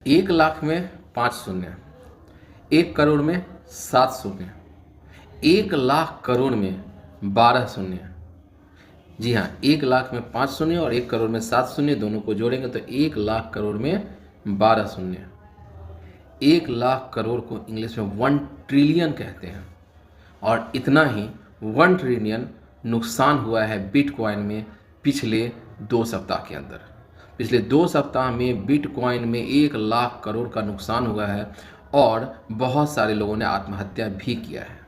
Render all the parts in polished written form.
1 लाख में 5 शून्य, 1 करोड़ में 7 शून्य, 1 लाख करोड़ में 12 शून्य। जी हाँ, 1 लाख में 5 शून्य और 1 करोड़ में 7 शून्य दोनों को जोड़ेंगे तो 1 लाख करोड़ में 12 शून्य। 1 लाख करोड़ को इंग्लिश में 1 ट्रिलियन कहते हैं। और इतना ही 1 ट्रिलियन नुकसान हुआ है बिटकॉइन में पिछले 2 सप्ताह के अंदर। पिछले 2 सप्ताह में बिटकॉइन में 1 लाख करोड़ का नुकसान हुआ है और बहुत सारे लोगों ने आत्महत्या भी किया है।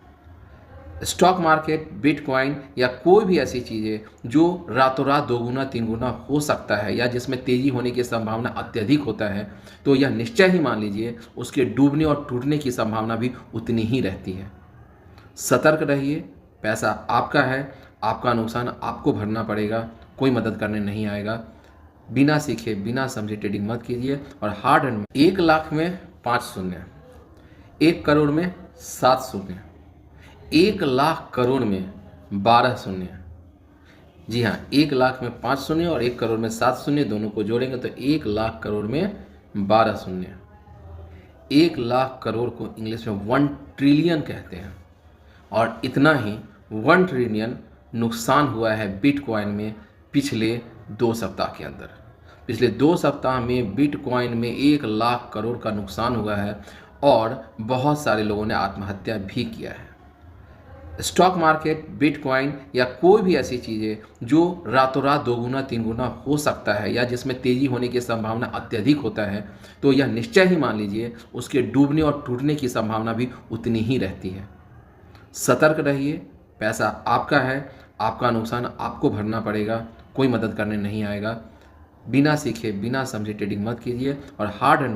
स्टॉक मार्केट, बिटकॉइन या कोई भी ऐसी चीज़ें जो रातों रात 2 गुना 3 गुना हो सकता है या जिसमें तेज़ी होने की संभावना अत्यधिक होता है, तो यह निश्चय ही मान लीजिए उसके डूबने और टूटने की संभावना भी उतनी ही रहती है। सतर्क रहिए, पैसा आपका है, आपका नुकसान आपको भरना पड़ेगा, कोई मदद करने नहीं आएगा। बिना सीखे बिना समझे ट्रेडिंग मत कीजिए और हार्ड एंड 1 लाख में 5 शून्य, 1 करोड़ में 7 शून्य, 1 लाख करोड़ में 12 शून्य। जी हाँ, 1 लाख में 5 शून्य और 1 करोड़ में 7 शून्य दोनों को जोड़ेंगे तो 1 लाख करोड़ में 12 शून्य। 1 लाख करोड़ को इंग्लिश में 1 ट्रिलियन कहते हैं। और इतना ही 1 ट्रिलियन नुकसान हुआ है बिटकॉइन में पिछले 2 सप्ताह के अंदर। पिछले 2 सप्ताह में बिटकॉइन में 1 लाख करोड़ का नुकसान हुआ है और बहुत सारे लोगों ने आत्महत्या भी किया है। स्टॉक मार्केट, बिटकॉइन या कोई भी ऐसी चीज़ें जो रातों रात 2 गुना 3 गुना हो सकता है या जिसमें तेज़ी होने की संभावना अत्यधिक होता है, तो यह निश्चय ही मान लीजिए उसके डूबने और टूटने की संभावना भी उतनी ही रहती है। सतर्क रहिए, पैसा आपका है, आपका नुकसान आपको भरना पड़ेगा, कोई मदद करने नहीं आएगा। बिना सीखे बिना समझे ट्रेडिंग मत कीजिए और हार्ड एंड